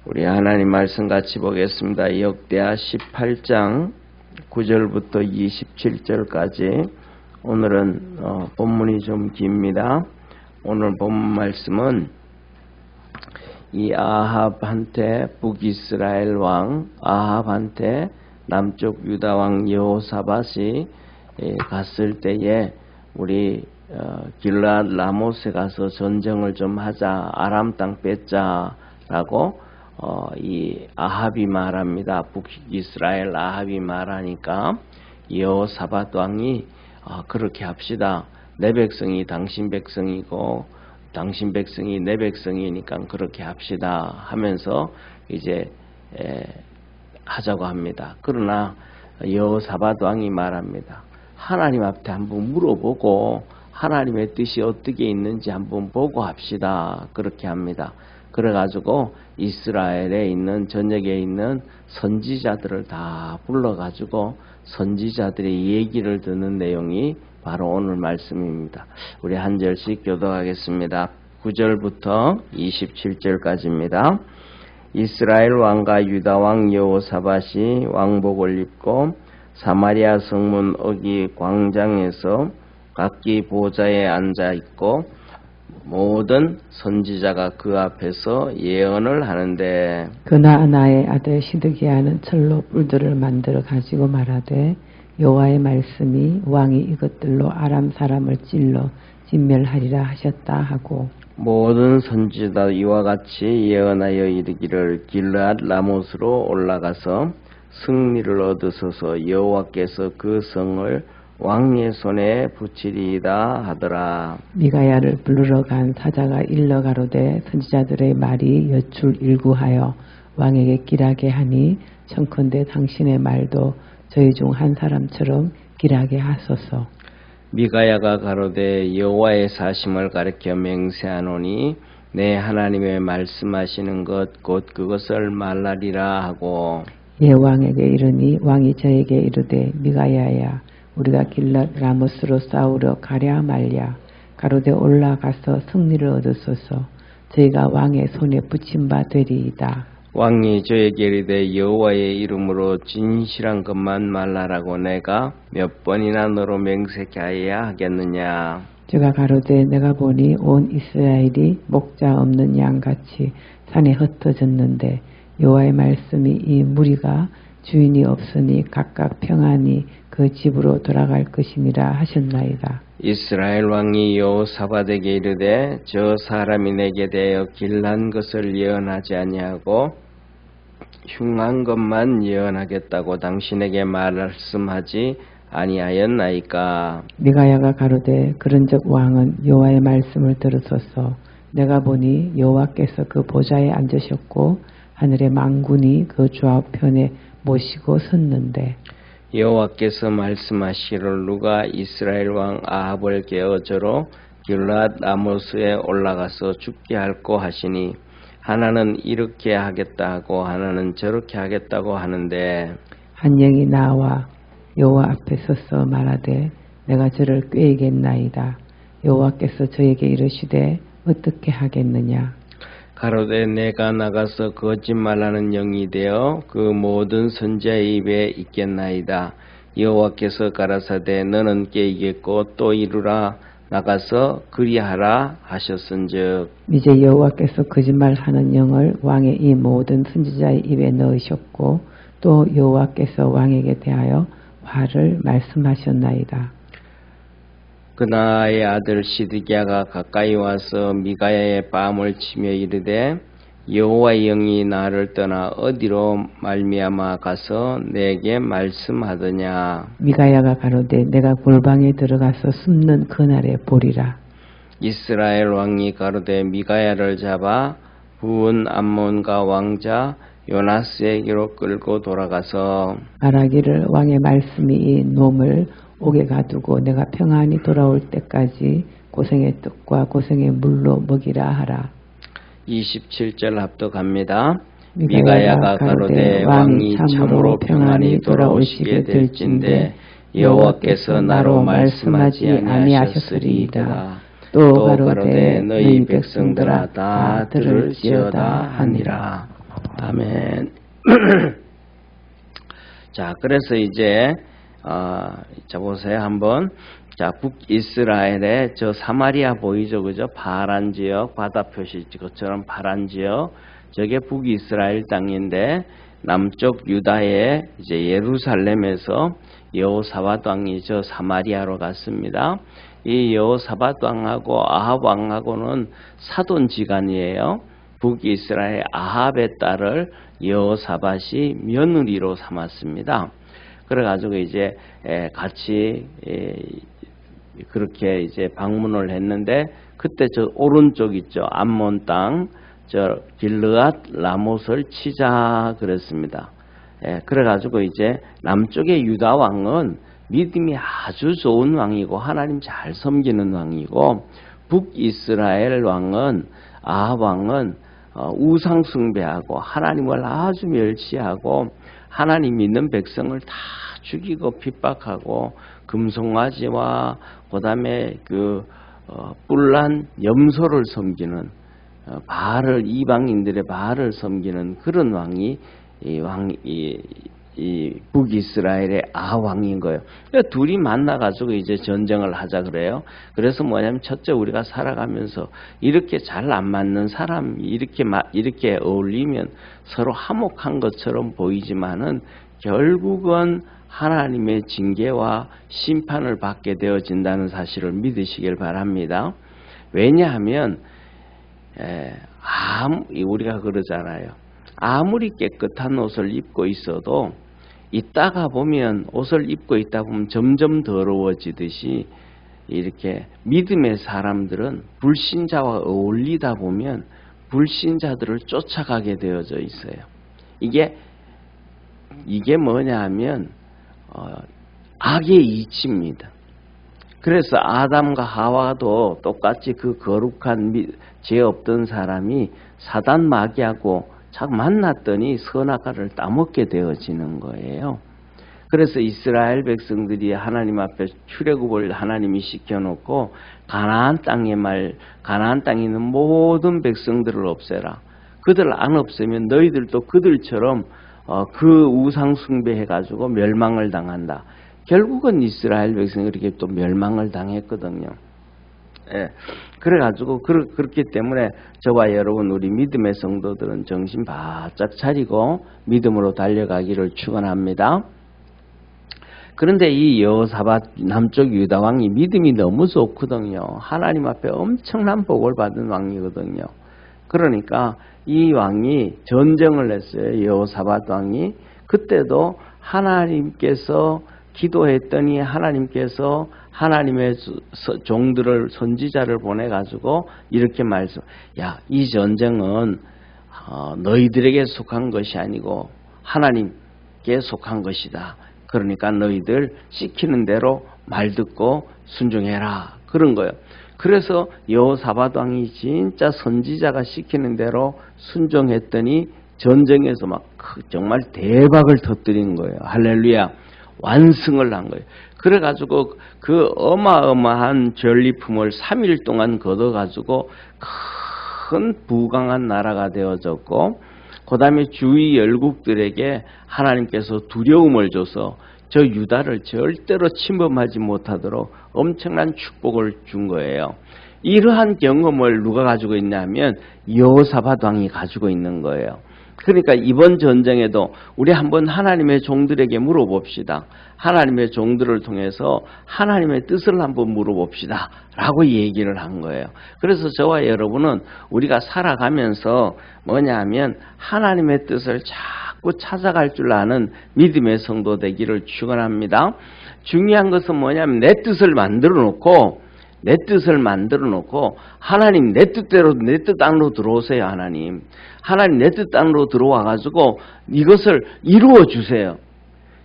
우리 하나님 말씀 같이 보겠습니다. 역대하 18장 9절부터 27절까지. 오늘은 본문이 좀 깁니다. 오늘 본문 말씀은 이 아합한테 북이스라엘 왕 아합한테 남쪽 유다 왕 여호사밧이 갔을 때에 우리 길르앗 라못에 가서 전쟁을 좀 하자, 아람 땅 뺏자라고 이 아합이 말합니다. 북이스라엘 아합이 말하니까 여호사밧 왕이 그렇게 합시다. 내 백성이 당신 백성이고 당신 백성이 내 백성이니까 그렇게 합시다 하면서 이제 하자고 합니다. 그러나 여호사밧 왕이 말합니다. 하나님 앞에 한번 물어보고 하나님의 뜻이 어떻게 있는지 한번 보고 합시다. 그렇게 합니다. 그래가지고 이스라엘에 있는 전역에 있는 선지자들을 다 불러가지고 선지자들의 얘기를 듣는 내용이 바로 오늘 말씀입니다. 우리 한 절씩 교독하겠습니다. 9절부터 27절까지입니다. 이스라엘 왕과 유다 왕 여호사밧이 왕복을 입고 사마리아 성문 어기 광장에서 각기 보좌에 앉아 있고 모든 선지자가 그 앞에서 예언을 하는데 그나아나의 아들 시드기야는 철로 뿔들을 만들어 가지고 말하되 여호와의 말씀이 왕이 이것들로 아람 사람을 찔러 진멸하리라 하셨다 하고 모든 선지자 이와 같이 예언하여 이르기를 길르앗 라못으로 올라가서 승리를 얻으소서 여호와께서 그 성을 왕의 손에 붙이리이다 하더라. 미가야를 부르러 간 사자가 일러 가로되 선지자들의 말이 여출 일구하여 왕에게 길하게 하니 청컨대 당신의 말도 저희 중 한 사람처럼 길하게 하소서. 미가야가 가로되 여호와의 사심을 가리켜 맹세하노니 내 하나님의 말씀하시는 것 곧 그것을 말하리라 하고 예 왕에게 이르니 왕이 저에게 이르되 미가야야 우리가 길랏 라못으로 싸우러 가랴 말랴. 가로되 올라가서 승리를 얻으소서. 저희가 왕의 손에 붙임 바 되리이다. 왕이 저에게 이르되 여호와의 이름으로 진실한 것만 말하라고 내가 몇 번이나 너로 맹세케 하여야 하겠느냐. 제가 가로되 내가 보니 온 이스라엘이 목자 없는 양같이 산에 흩어졌는데 여호와의 말씀이 이 무리가 주인이 없으니 각각 평안히 그 집으로 돌아갈 것이니라 하셨나이다. 이스라엘 왕이 여호사밧에게 이르되 저 사람이 내게 대하여 길난 것을 예언하지 아니하고 흉한 것만 예언하겠다고 당신에게 말씀하지 아니하였나이까. 미가야가 가로되 그런즉 왕은 여호와의 말씀을 들으소서. 내가 보니 여호와께서 그 보좌에 앉으셨고 하늘의 만군이 그 좌우편에 모시고 섰는데 여호와께서 말씀하시기를 누가 이스라엘 왕 아합을 깨어 저로 길르앗 라못에 올라가서 죽게 할꼬 하시니 하나는 이렇게 하겠다 하고 하나는 저렇게 하겠다고 하는데 한 영이 나와 여호와 앞에 서서 말하되 내가 저를 꾀이겠나이다. 여호와께서 저에게 이르시되 어떻게 하겠느냐. 가로되 내가 나가서 거짓말하는 영이 되어 그 모든 선지자의 입에 있겠나이다. 여호와께서 가라사대 너는 깨이겠고 또 이루라 나가서 그리하라 하셨은즉 이제 여호와께서 거짓말하는 영을 왕의 이 모든 선지자의 입에 넣으셨고 또 여호와께서 왕에게 대하여 화를 말씀하셨나이다. 그나아의 아들 시드기야가 가까이 와서 미가야의 뺨을 치며 이르되 여호와의 영이 나를 떠나 어디로 말미암아 가서 내게 말씀하더냐. 미가야가 가로되 내가 골방에 들어가서 숨는 그날에 보리라. 이스라엘 왕이 가로되 미가야를 잡아 부은 암몬과 왕자 요나스에게로 끌고 돌아가서 말하기를 왕의 말씀이 이 놈을 옥에 가두고 내가 평안히 돌아올 때까지 고생의 떡과 고생의 물로 먹이라 하라. 27절 합독합니다. 미가야가 가로되 왕이 참으로 평안히 돌아오시게 될진데 여호와께서 나로 말씀하지 아니하셨으리이다. 또 가로되 너희 백성들아 다 들을지어다 하니라. 아멘. 자, 그래서 이제 자 보세요 한번. 자, 북이스라엘의 저 사마리아 보이죠, 그죠? 파란 지역, 바다 표시 것처럼 파란 지역, 저게 북이스라엘 땅인데 남쪽 유다의 이제 예루살렘에서 여호사밧 왕이 저 사마리아로 갔습니다. 이 여호사밧 왕하고 아합 왕하고는 사돈지간이에요. 북이스라엘 아합의 딸을 여호사밧이 며느리로 삼았습니다. 그래가지고 이제 같이 그렇게 이제 방문을 했는데 그때 저 오른쪽 있죠, 암몬 땅, 저 길르앗 라못을 치자 그랬습니다. 그래가지고 이제 남쪽의 유다 왕은 믿음이 아주 좋은 왕이고 하나님 잘 섬기는 왕이고, 북이스라엘 왕은 아합 왕은 우상 숭배하고 하나님을 아주 멸시하고 하나님 믿는 백성을 다 죽이고 핍박하고 금송아지와 그다음에 그 뿔난 염소를 섬기는 바알을, 이방인들의 바알을 섬기는 그런 왕이 이 북이스라엘의 아왕인 거예요. 그러니까 둘이 만나가지고 이제 전쟁을 하자 그래요. 그래서 뭐냐면 첫째, 우리가 살아가면서 이렇게 잘 안 맞는 사람이 이렇게 어울리면 서로 화목한 것처럼 보이지만은 결국은 하나님의 징계와 심판을 받게 되어진다는 사실을 믿으시길 바랍니다. 왜냐하면 우리가 그러잖아요. 아무리 깨끗한 옷을 입고 있어도 있다가 보면, 옷을 입고 있다 보면 점점 더러워지듯이 이렇게 믿음의 사람들은 불신자와 어울리다 보면 불신자들을 쫓아가게 되어져 있어요. 이게 뭐냐 하면 악의 이치입니다. 그래서 아담과 하와도 똑같이 그 거룩한 죄 없던 사람이 사단 마귀하고 참 만났더니 선악과를 따먹게 되어지는 거예요. 그래서 이스라엘 백성들이 하나님 앞에 출애굽을 하나님이 시켜놓고 가나안 땅에 있는 모든 백성들을 없애라. 그들 안 없애면 너희들도 그들처럼 그 우상 숭배해가지고 멸망을 당한다. 결국은 이스라엘 백성이 그렇게 또 멸망을 당했거든요. 그래가지고 그렇기 때문에 저와 여러분, 우리 믿음의 성도들은 정신 바짝 차리고 믿음으로 달려가기를 축원합니다. 그런데 이 여호사밧 남쪽 유다 왕이 믿음이 너무 좋거든요. 하나님 앞에 엄청난 복을 받은 왕이거든요. 그러니까 이 왕이 전쟁을 했어요. 여호사밧 왕이. 그때도 하나님께서 기도했더니 하나님께서 하나님의 종들을, 선지자를 보내가지고 이렇게 이 전쟁은 너희들에게 속한 것이 아니고 하나님께 속한 것이다. 그러니까 너희들 시키는 대로 말 듣고 순종해라. 그런 거예요. 그래서 여호사밧 왕이 진짜 선지자가 시키는 대로 순종했더니 전쟁에서 막 정말 대박을 터뜨린 거예요. 할렐루야. 완승을 한 거예요. 그래가지고 그 어마어마한 전리품을 3일 동안 거둬가지고 큰 부강한 나라가 되어졌고, 그 다음에 주위 열국들에게 하나님께서 두려움을 줘서 저 유다를 절대로 침범하지 못하도록 엄청난 축복을 준 거예요. 이러한 경험을 누가 가지고 있냐면 여호사밧 왕이 가지고 있는 거예요. 그러니까 이번 전쟁에도 우리 한번 하나님의 종들에게 물어봅시다. 하나님의 종들을 통해서 하나님의 뜻을 한번 물어봅시다 라고 얘기를 한 거예요. 그래서 저와 여러분은 우리가 살아가면서 뭐냐 하면 하나님의 뜻을 자꾸 찾아갈 줄 아는 믿음의 성도 되기를 축원합니다. 중요한 것은 뭐냐면 내 뜻을 만들어 놓고 하나님 내 뜻대로, 내 뜻 안으로 들어오세요. 하나님 내 뜻 안으로 들어와가지고 이것을 이루어 주세요.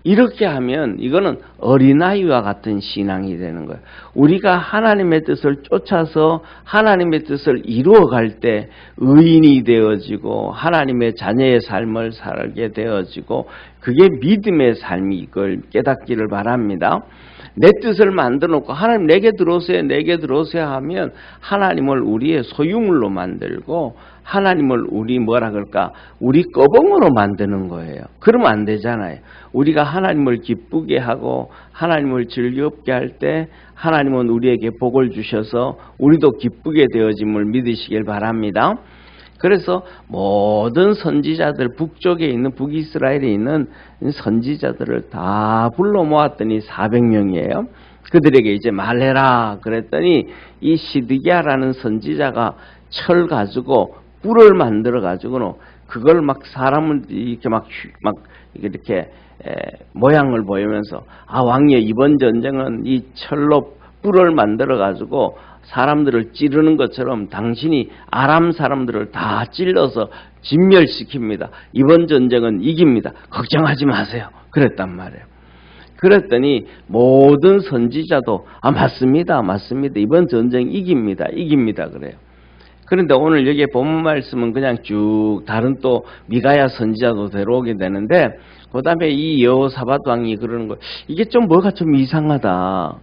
이렇게 하면 이거는 어린아이와 같은 신앙이 되는 거예요. 우리가 하나님의 뜻을 쫓아서 하나님의 뜻을 이루어갈 때 의인이 되어지고 하나님의 자녀의 삶을 살게 되어지고, 그게 믿음의 삶이 이걸 깨닫기를 바랍니다. 내 뜻을 만들어 놓고 하나님 내게 들어오세요 하면 하나님을 우리의 소유물로 만들고 하나님을 우리 뭐라 그럴까? 우리 꺼벙으로 만드는 거예요. 그러면 안 되잖아요. 우리가 하나님을 기쁘게 하고 하나님을 즐겁게 할 때 하나님은 우리에게 복을 주셔서 우리도 기쁘게 되어짐을 믿으시길 바랍니다. 그래서 모든 선지자들, 북쪽에 있는 북이스라엘에 있는 선지자들을 다 불러 모았더니 400명이에요. 그들에게 이제 말해라 그랬더니 이 시드기야라는 선지자가 철 가지고 뿔을 만들어 가지고는 그걸 막 사람을 이렇게 막 이렇게 모양을 보이면서 왕이여, 이번 전쟁은 이 철로 뿔을 만들어 가지고 사람들을 찌르는 것처럼 당신이 아람 사람들을 다 찔러서 진멸시킵니다. 이번 전쟁은 이깁니다. 걱정하지 마세요. 그랬단 말이에요. 그랬더니 모든 선지자도 맞습니다. 이번 전쟁 이깁니다. 그래요. 그런데 오늘 여기에 본문 말씀은 그냥 쭉 다른 또 미가야 선지자도 데려오게 되는데, 그 다음에 이 여호사밧 왕이 그러는 거예요. 이게 좀 뭐가 좀 이상하다.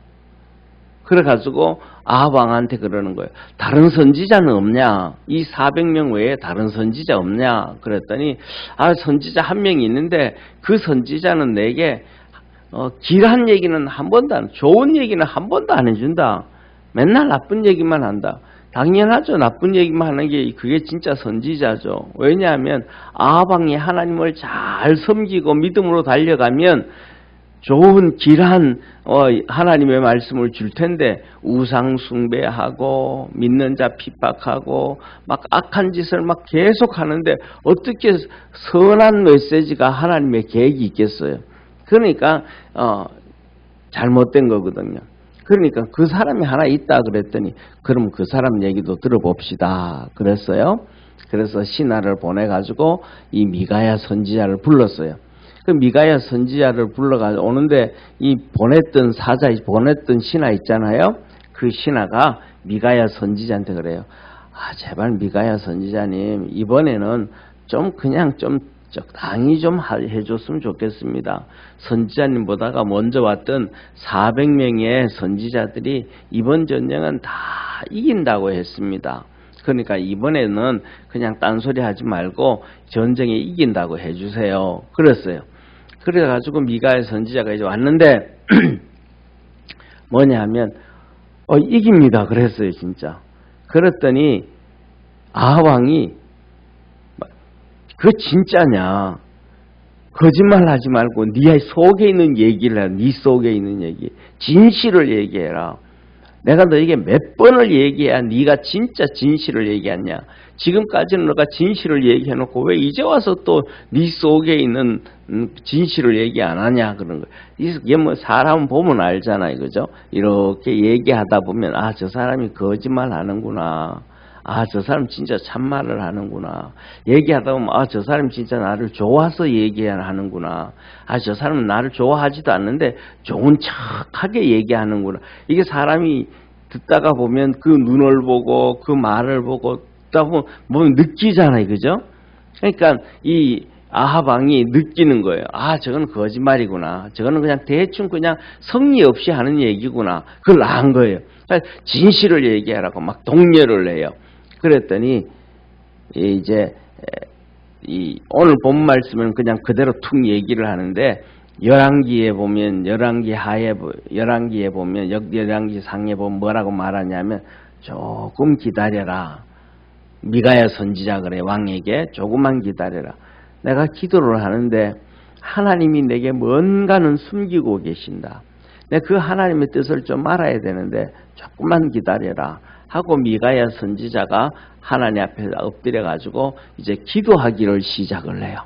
그래가지고 아합 왕한테 그러는 거예요. 다른 선지자는 없냐? 이 400명 외에 다른 선지자 없냐? 그랬더니 선지자 한 명이 있는데 그 선지자는 내게 길한 얘기는 한 번도 안, 좋은 얘기는 한 번도 안 해준다. 맨날 나쁜 얘기만 한다. 당연하죠. 나쁜 얘기만 하는 게 그게 진짜 선지자죠. 왜냐하면 아합 왕이 하나님을 잘 섬기고 믿음으로 달려가면 좋은 길한 하나님의 말씀을 줄 텐데 우상 숭배하고 믿는 자 핍박하고 막 악한 짓을 막 계속 하는데 어떻게 선한 메시지가 하나님의 계획이 있겠어요. 그러니까 잘못된 거거든요. 그러니까 그 사람이 하나 있다 그랬더니 그럼 그 사람 얘기도 들어봅시다 그랬어요. 그래서 신하를 보내가지고 이 미가야 선지자를 불렀어요. 그 미가야 선지자를 불러가지고 오는데 이 보냈던 신하 있잖아요. 그 신하가 미가야 선지자한테 그래요. 제발 미가야 선지자님, 이번에는 좀 그냥 좀 적당히 좀 해줬으면 좋겠습니다. 선지자님보다가 먼저 왔던 400명의 선지자들이 이번 전쟁은 다 이긴다고 했습니다. 그러니까 이번에는 그냥 딴소리 하지 말고 전쟁에 이긴다고 해주세요. 그랬어요. 그래가지고 미가야 선지자가 이제 왔는데 뭐냐 하면 이깁니다. 그랬어요. 진짜. 그랬더니 아합 왕이 그거 진짜냐? 거짓말 하지 말고 네 속에 있는 얘기를 해. 네 속에 있는 얘기. 진실을 얘기해라. 내가 너에게 몇 번을 얘기해야 네가 진짜 진실을 얘기하냐. 지금까지는 너가 진실을 얘기해놓고 왜 이제 와서 또 네 속에 있는 진실을 얘기 안 하냐 그런 거예요. 이게 뭐 사람 보면 알잖아요. 그죠? 이렇게 얘기하다 보면 저 사람이 거짓말 하는구나. 저 사람 진짜 참말을 하는구나. 얘기하다 보면 저 사람 진짜 나를 좋아서 얘기하는구나. 저 사람은 나를 좋아하지도 않는데 좋은 척하게 얘기하는구나. 이게 사람이 듣다가 보면 그 눈을 보고 그 말을 보고 듣다 보면 느끼잖아요. 그죠? 그러니까 이 아합 왕이 느끼는 거예요. 저건 거짓말이구나. 저거는 그냥 대충 그냥 성의 없이 하는 얘기구나. 그걸 안 거예요. 그러니까 진실을 얘기하라고 막 독려를 해요. 그랬더니 이제 오늘 본 말씀은 그냥 그대로 툭 얘기를 하는데 열왕기에 보면 열왕기 상에 보면 뭐라고 말하냐면 조금 기다려라. 미가야 선지자 그래 왕에게 조금만 기다려라. 내가 기도를 하는데 하나님이 내게 뭔가는 숨기고 계신다. 내가 그 하나님의 뜻을 좀 알아야 되는데 조금만 기다려라. 하고 미가야 선지자가 하나님 앞에 엎드려 가지고 이제 기도하기를 시작을 해요.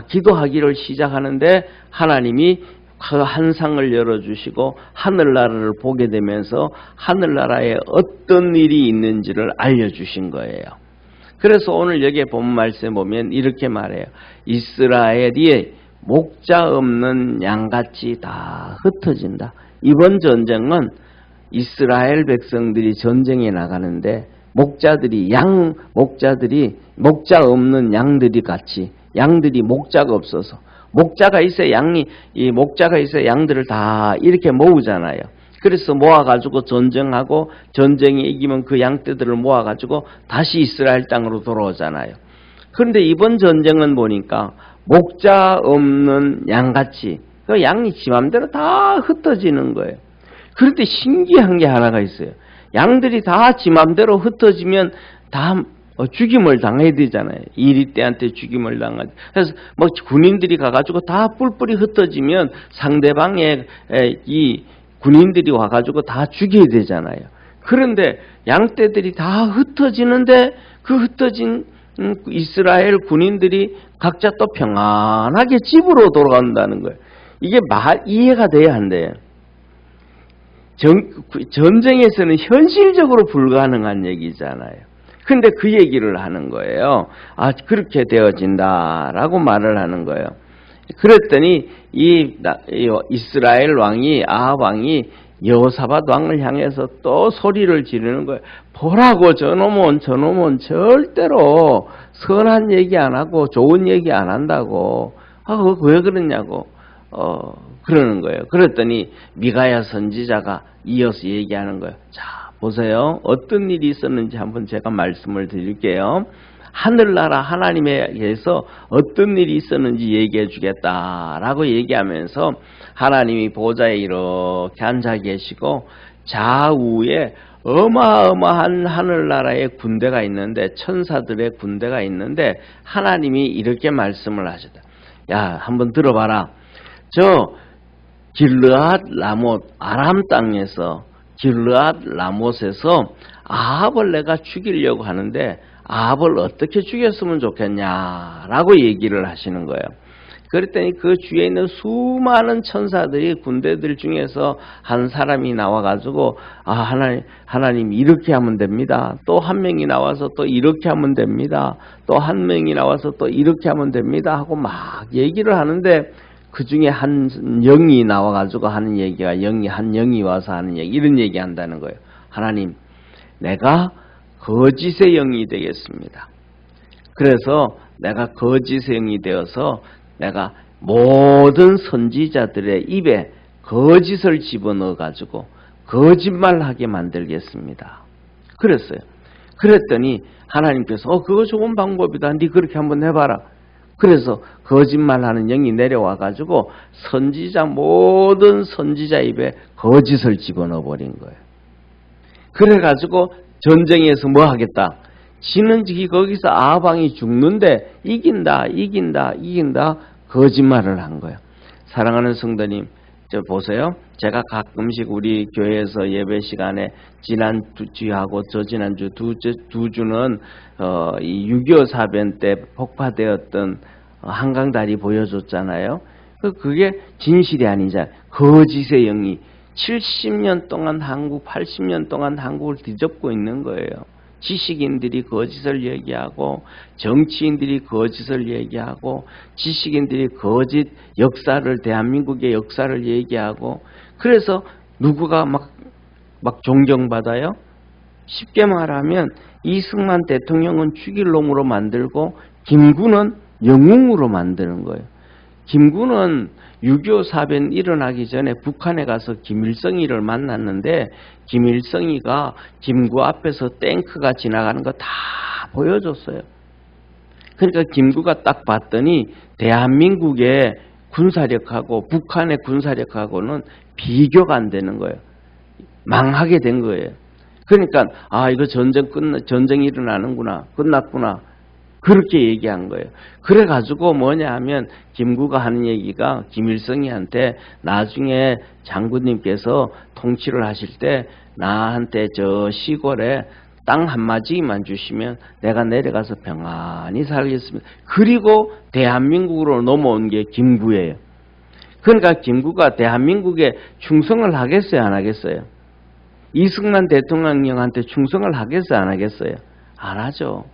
기도하기를 시작하는데 하나님이 그 한상을 열어주시고 하늘나라를 보게 되면서 하늘나라에 어떤 일이 있는지를 알려주신 거예요. 그래서 오늘 여기에 본 말씀에 보면 이렇게 말해요. 이스라엘이 목자 없는 양같이 다 흩어진다. 이번 전쟁은 이스라엘 백성들이 전쟁에 나가는데 목자 없는 양들이 같이 양들이 목자가 없어서 목자가 있어야 양들을 다 이렇게 모으잖아요. 그래서 모아가지고 전쟁하고 전쟁이 이기면 그 양떼들을 모아가지고 다시 이스라엘 땅으로 돌아오잖아요. 그런데 이번 전쟁은 보니까 목자 없는 양같이 그 양이 지 맘대로 다 흩어지는 거예요. 그런데 신기한 게 하나가 있어요. 양들이 다 지 맘대로 흩어지면 다 죽임을 당해야 되잖아요. 이리 때한테 죽임을 당하지. 그래서 뭐 군인들이 가가지고 다 뿔뿔이 흩어지면 상대방의 이 군인들이 와가지고 다 죽여야 되잖아요. 그런데 양떼들이 다 흩어지는데 그 흩어진 이스라엘 군인들이 각자 또 평안하게 집으로 돌아간다는 거예요. 이게 이해가 돼야 한대요. 전쟁에서는 현실적으로 불가능한 얘기잖아요. 근데 그 얘기를 하는 거예요. 아, 그렇게 되어진다라고 말을 하는 거예요. 그랬더니 이 이스라엘 왕이 아합 왕이 여호사밧 왕을 향해서 또 소리를 지르는 거예요. 보라고 저놈은 절대로 선한 얘기 안 하고 좋은 얘기 안 한다고. 아, 왜 그러냐고 그러는 거예요. 그랬더니 미가야 선지자가 이어서 얘기하는 거예요. 자, 보세요. 어떤 일이 있었는지 한번 제가 말씀을 드릴게요. 하늘나라 하나님에게서 어떤 일이 있었는지 얘기해 주겠다라고 얘기하면서 하나님이 보좌에 이렇게 앉아 계시고 좌우에 어마어마한 하늘나라의 군대가 있는데 천사들의 군대가 있는데 하나님이 이렇게 말씀을 하셨다. 야, 한번 들어봐라. 저 길르앗 라못 아람 땅에서 길르앗 라못에서 아합을 내가 죽이려고 하는데 아합을 어떻게 죽였으면 좋겠냐라고 얘기를 하시는 거예요. 그랬더니 그 주위에 있는 수많은 천사들이 군대들 중에서 한 사람이 나와가지고 하나님 이렇게 하면 됩니다. 또 한 명이 나와서 또 이렇게 하면 됩니다. 또 한 명이 나와서 또 이렇게 하면 됩니다 하고 막 얘기를 하는데 그 중에 한 영이 나와가지고 하는 얘기가 한 영이 와서 하는 얘기, 이런 얘기 한다는 거예요. 하나님, 내가 거짓의 영이 되겠습니다. 그래서 내가 거짓의 영이 되어서 내가 모든 선지자들의 입에 거짓을 집어넣어가지고 거짓말하게 만들겠습니다. 그랬어요. 그랬더니 하나님께서 그거 좋은 방법이다. 네 그렇게 한번 해봐라. 그래서 거짓말하는 영이 내려와가지고 모든 선지자 입에 거짓을 집어넣어 버린 거예요. 그래가지고 전쟁에서 뭐 하겠다? 지는 거기서 아합 왕이 죽는데 이긴다 거짓말을 한 거예요. 사랑하는 성도님, 저 보세요. 제가 가끔씩 우리 교회에서 예배 시간에 지난주하고 저지난주 두 주는 이 6.25 사변 때 폭파되었던 한강다리 보여줬잖아요. 그게 진실이 아니잖아요. 거짓의 영이 70년 동안 80년 동안 한국을 뒤덮고 있는 거예요. 지식인들이 거짓을 얘기하고 정치인들이 거짓을 얘기하고 지식인들이 거짓 역사를 대한민국의 역사를 얘기하고 그래서 누구가 막 존경받아요? 쉽게 말하면 이승만 대통령은 죽일 놈으로 만들고 김구는 영웅으로 만드는 거예요. 김구는 6.25 사변 일어나기 전에 북한에 가서 김일성이를 만났는데 김일성이가 김구 앞에서 탱크가 지나가는 거 다 보여줬어요. 그러니까 김구가 딱 봤더니 대한민국의 군사력하고 북한의 군사력하고는 비교가 안 되는 거예요. 망하게 된 거예요. 그러니까 이거 전쟁이 일어나는구나. 끝났구나. 그렇게 얘기한 거예요. 그래가지고 뭐냐 하면 김구가 하는 얘기가 김일성이한테 나중에 장군님께서 통치를 하실 때 나한테 저 시골에 땅 한마디만 주시면 내가 내려가서 평안히 살겠습니다. 그리고 대한민국으로 넘어온 게 김구예요. 그러니까 김구가 대한민국에 충성을 하겠어요, 안 하겠어요? 이승만 대통령한테 충성을 하겠어요, 안 하겠어요? 안 하죠.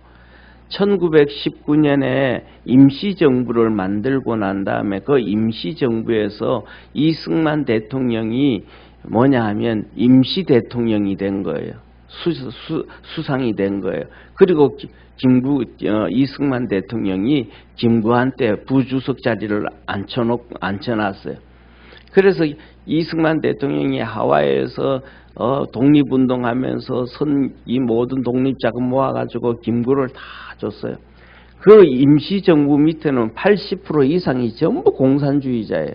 1919년에 임시정부를 만들고 난 다음에 그 임시정부에서 이승만 대통령이 뭐냐 하면 임시대통령이 된 거예요. 수상이 된 거예요. 그리고 이승만 대통령이 김구한테 부주석 자리를 앉혀놨어요. 그래서 이승만 대통령이 하와이에서 독립운동하면서 이 모든 독립자금 모아가지고 김구를 다 줬어요. 그 임시정부 밑에는 80% 이상이 전부 공산주의자예요.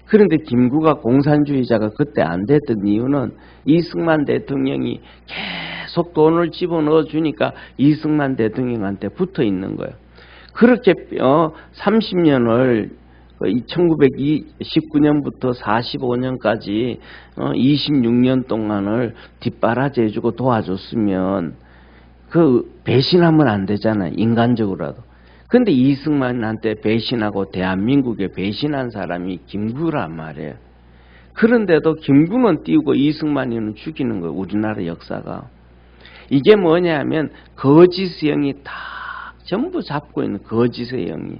그런데 김구가 공산주의자가 그때 안 됐던 이유는 이승만 대통령이 계속 돈을 집어넣어 주니까 이승만 대통령한테 붙어 있는 거예요. 그렇게 30년을 1919년부터 45년까지 26년 동안을 뒷바라지해주고 도와줬으면 그 배신하면 안 되잖아요. 인간적으로라도. 근데 이승만한테 배신하고 대한민국에 배신한 사람이 김구란 말이에요. 그런데도 김구는 띄우고 이승만이는 죽이는 거예요. 우리나라 역사가. 이게 뭐냐면 거짓의 영이 다 전부 잡고 있는 거짓의 영이.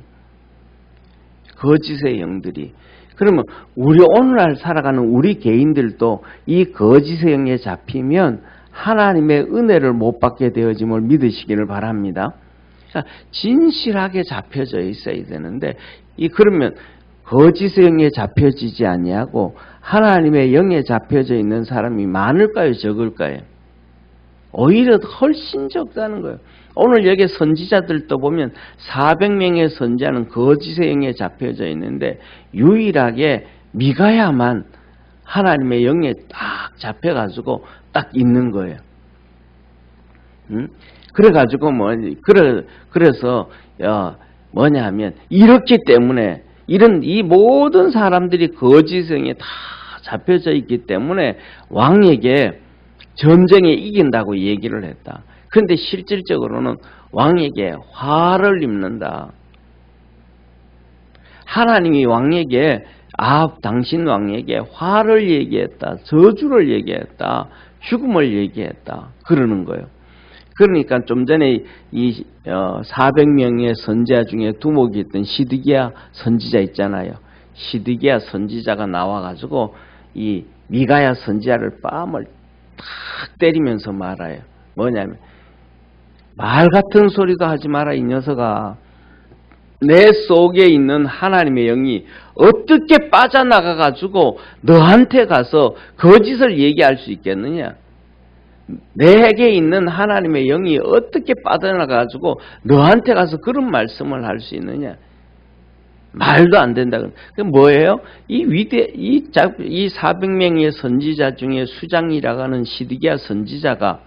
거짓의 영들이. 그러면 우리 오늘날 살아가는 우리 개인들도 이 거짓의 영에 잡히면 하나님의 은혜를 못 받게 되어짐을 믿으시기를 바랍니다. 그러니까 진실하게 잡혀져 있어야 되는데 그러면 거짓의 영에 잡혀지지 아니하고 하나님의 영에 잡혀져 있는 사람이 많을까요? 적을까요? 오히려 훨씬 적다는 거예요. 오늘 여기 선지자들도 보면 400명의 선지자는 거짓의 영에 잡혀져 있는데 유일하게 미가야만 하나님의 영에 딱 잡혀가지고 딱 있는 거예요. 그래가지고 그래서 뭐냐 하면 이렇기 때문에 이 모든 사람들이 거짓의 영에 다 잡혀져 있기 때문에 왕에게 전쟁에 이긴다고 얘기를 했다. 그런데 실질적으로는 왕에게 화를 입는다. 하나님이 왕에게 당신 왕에게 화를 얘기했다. 저주를 얘기했다. 죽음을 얘기했다. 그러는 거예요. 그러니까 좀 전에 이 400명의 선지자 중에 두목이 있던 시드기야 선지자 있잖아요. 시드기야 선지자가 나와가지고 이 미가야 선지자를 뺨을 탁 때리면서 말아요. 뭐냐면 말 같은 소리도 하지 마라 이 녀석아. 내 속에 있는 하나님의 영이 어떻게 빠져나가가지고 너한테 가서 거짓을 얘기할 수 있겠느냐. 내게 있는 하나님의 영이 어떻게 빠져나가가지고 너한테 가서 그런 말씀을 할 수 있느냐. 말도 안 된다. 그 뭐예요? 이 400명의 선지자 중에 수장이라고 하는 시드기야 선지자가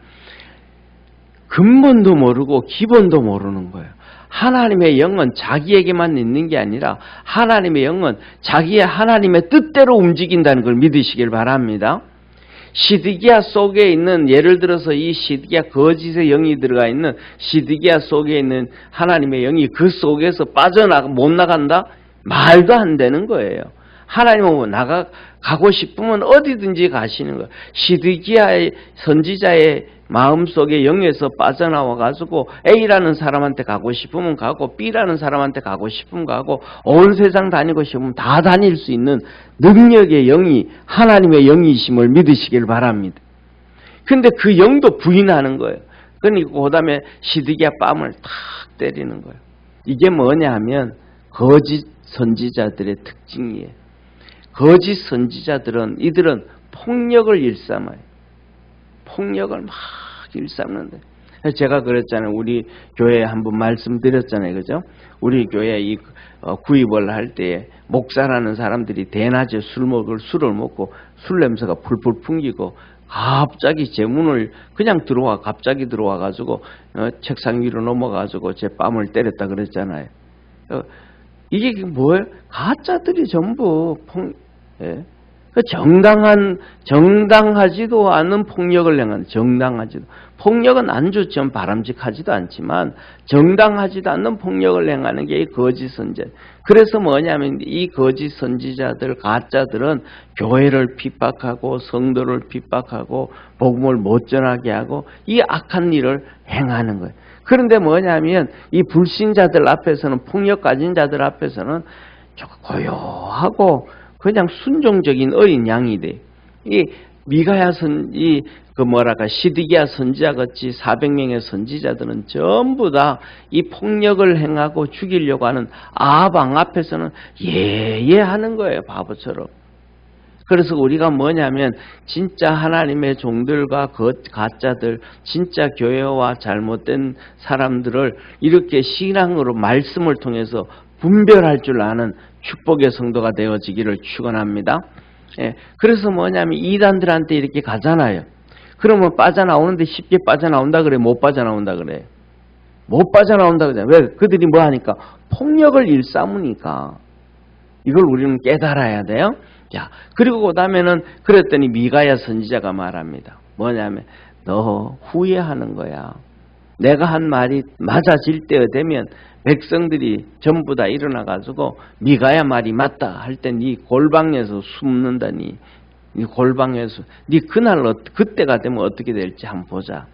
근본도 모르고 기본도 모르는 거예요. 하나님의 영은 자기에게만 있는 게 아니라 하나님의 영은 하나님의 뜻대로 움직인다는 걸 믿으시길 바랍니다. 시드기야 속에 있는 예를 들어서 이 시드기야 거짓의 영이 들어가 있는 시드기야 속에 있는 하나님의 영이 그 속에서 못 나간다? 말도 안 되는 거예요. 하나님은 가고 싶으면 어디든지 가시는 거예요. 시드기야의 선지자의 마음속에 영에서 빠져나와가지고 A라는 사람한테 가고 싶으면 가고 B라는 사람한테 가고 싶으면 가고 온 세상 다니고 싶으면 다 다닐 수 있는 능력의 영이 하나님의 영이심을 믿으시길 바랍니다. 근데 그 영도 부인하는 거예요. 그러니까 그 다음에 시드기야 뺨을 탁 때리는 거예요. 이게 뭐냐 하면 거짓 선지자들의 특징이에요. 거짓 선지자들은 이들은 폭력을 일삼아요. 폭력을 막 일삼는데 제가 그랬잖아요. 우리 교회에 한번 말씀드렸잖아요. 그죠? 우리 교회에 이 구입을 할 때에 목사라는 사람들이 대낮에 술을 먹고 술 냄새가 풀풀 풍기고 갑자기 제 문을 갑자기 들어와가지고 책상 위로 넘어가지고 제 뺨을 때렸다 그랬잖아요. 이게 뭐예요? 가짜들이 전부 정당하지도 않은 폭력을 행하는 폭력은 안 좋죠. 바람직하지도 않지만 정당하지도 않는 폭력을 행하는 게 이 거짓 선지자. 그래서 뭐냐면 이 거짓 선지자들 가짜들은 교회를 핍박하고 성도를 핍박하고 복음을 못 전하게 하고 이 악한 일을 행하는 거예요. 그런데 뭐냐면 이 불신자들 앞에서는 폭력 가진 자들 앞에서는 조금 고요하고 그냥 순종적인 어린 양이 돼. 이 미가야 시드기야 선지자 같이 400명의 선지자들은 전부 다 이 폭력을 행하고 죽이려고 하는 아합 왕 앞에서는 예예하는 거예요. 바보처럼. 그래서 우리가 뭐냐면 진짜 하나님의 종들과 가짜들, 진짜 교회와 잘못된 사람들을 이렇게 신앙으로 말씀을 통해서 분별할 줄 아는 축복의 성도가 되어지기를 축원합니다. 예, 그래서 뭐냐면 이단들한테 이렇게 가잖아요. 그러면 빠져나오는데 쉽게 빠져나온다 그래? 못 빠져나온다 그래? 못 빠져나온다 그래. 왜? 그들이 뭐 하니까? 폭력을 일삼으니까. 이걸 우리는 깨달아야 돼요. 자, 그리고 그 다음에는 그랬더니 미가야 선지자가 말합니다. 뭐냐면 너 후회하는 거야. 내가 한 말이 맞아질 때가 되면 백성들이 전부 다 일어나가지고 미가야 말이 맞다 할 때 네 골방에서 숨는다니. 네 골방에서 네 그때가 되면 어떻게 될지 한번 보자.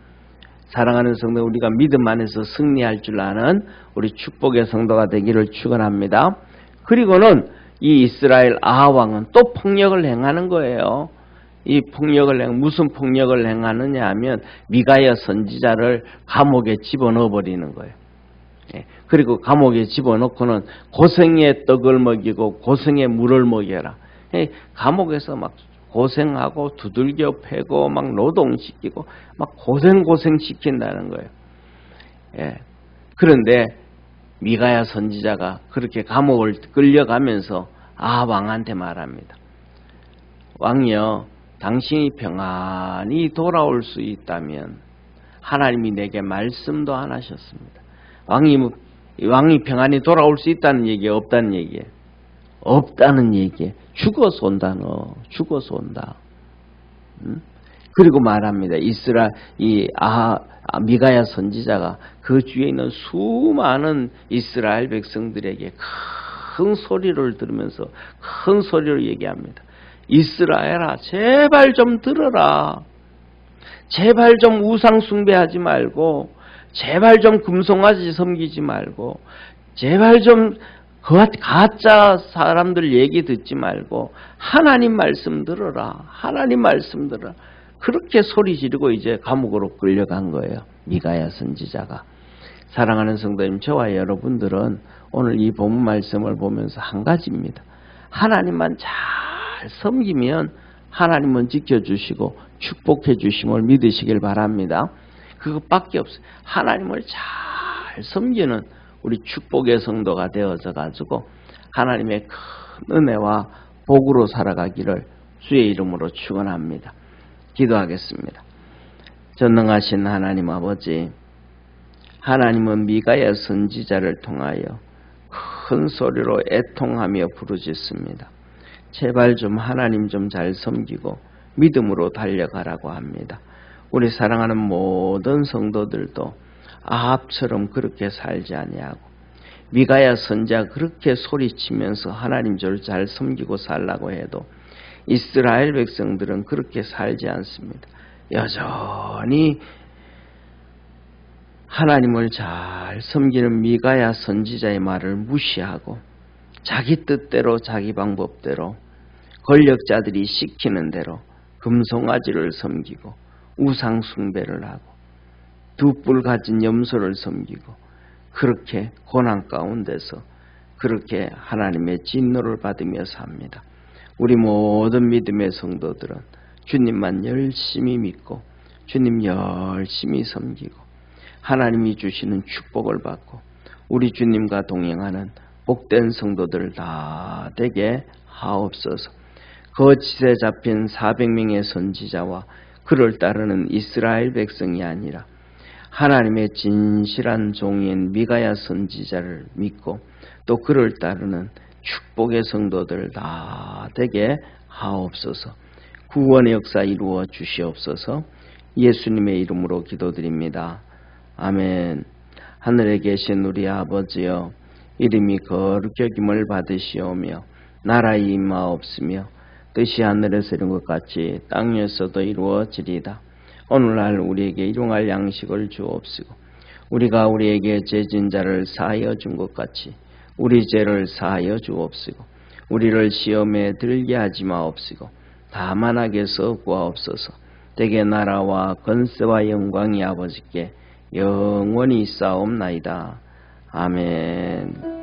사랑하는 성도, 우리가 믿음 안에서 승리할 줄 아는 우리 축복의 성도가 되기를 축원합니다. 그리고는 이 이스라엘 아합 왕은 또 폭력을 행하는 거예요. 이 무슨 폭력을 행하느냐 하면 미가야 선지자를 감옥에 집어넣어 버리는 거예요. 그리고 감옥에 집어넣고는 고생의 떡을 먹이고 고생의 물을 먹여라. 감옥에서 막 고생하고 두들겨 패고 막 노동시키고 막 고생시킨다는 거예요. 그런데 미가야 선지자가 그렇게 감옥을 끌려가면서 아합 왕한테 말합니다. 왕이여, 당신이 평안히 돌아올 수 있다면 하나님이 내게 말씀도 안 하셨습니다. 왕이 평안히 돌아올 수 있다는 얘기예요? 없다는 얘기예요? 없다는 얘기예요. 죽어서 온다. 너 죽어서 온다. 그리고 말합니다. 미가야 선지자가 그 주위에 있는 수많은 이스라엘 백성들에게 큰 소리를 들으면서 큰 소리로 얘기합니다. 이스라엘아, 제발 좀 들어라. 제발 좀 우상 숭배하지 말고, 제발 좀 금송아지 섬기지 말고, 제발 좀 가짜 사람들 얘기 듣지 말고 하나님 말씀 들어라. 하나님 말씀 들어라. 그렇게 소리 지르고 이제 감옥으로 끌려간 거예요. 미가야 선지자가. 사랑하는 성도님, 저와 여러분들은 오늘 이 본문 말씀을 보면서 한 가지입니다. 하나님만 잘 섬기면 하나님은 지켜주시고 축복해 주심을 믿으시길 바랍니다. 그것밖에 없어요. 하나님을 잘 섬기는 우리 축복의 성도가 되어져 가지고 하나님의 큰 은혜와 복으로 살아가기를 주의 이름으로 축원합니다. 기도하겠습니다. 전능하신 하나님 아버지, 하나님은 미가야 선지자를 통하여 큰 소리로 애통하며 부르짖습니다. 제발 좀 하나님 좀 잘 섬기고 믿음으로 달려가라고 합니다. 우리 사랑하는 모든 성도들도 아합처럼 그렇게 살지 아니하고 미가야 선지자가 그렇게 소리치면서 하나님 를 잘 섬기고 살라고 해도 이스라엘 백성들은 그렇게 살지 않습니다. 여전히 하나님을 잘 섬기는 미가야 선지자의 말을 무시하고 자기 뜻대로 자기 방법대로 권력자들이 시키는 대로 금송아지를 섬기고 우상 숭배를 하고 두 뿔 가진 염소를 섬기고 그렇게 고난 가운데서 그렇게 하나님의 진노를 받으며 삽니다. 우리 모든 믿음의 성도들은 주님만 열심히 믿고 주님 열심히 섬기고 하나님이 주시는 축복을 받고 우리 주님과 동행하는 복된 성도들 다 되게 하옵소서. 거짓에 잡힌 400명의 선지자와 그를 따르는 이스라엘 백성이 아니라 하나님의 진실한 종인 미가야 선지자를 믿고 또 그를 따르는 축복의 성도들 다 되게 하옵소서. 구원의 역사 이루어 주시옵소서. 예수님의 이름으로 기도드립니다. 아멘. 하늘에 계신 우리 아버지여, 이름이 거룩히 여김을 받으시오며 나라의 임하옵시며 뜻이 하늘에서 이룬 것 같이 땅에서도 이루어지리이다. 오늘날 우리에게 일용할 양식을 주옵시고 우리가 우리에게 죄진 자를 사하여 준 것 같이 우리 죄를 사하여 주옵시고 우리를 시험에 들게 하지 마옵시고 다만하게서 구하옵소서. 대개 나라와 권세와 영광이 아버지께 영원히 있사옵나이다. 아멘.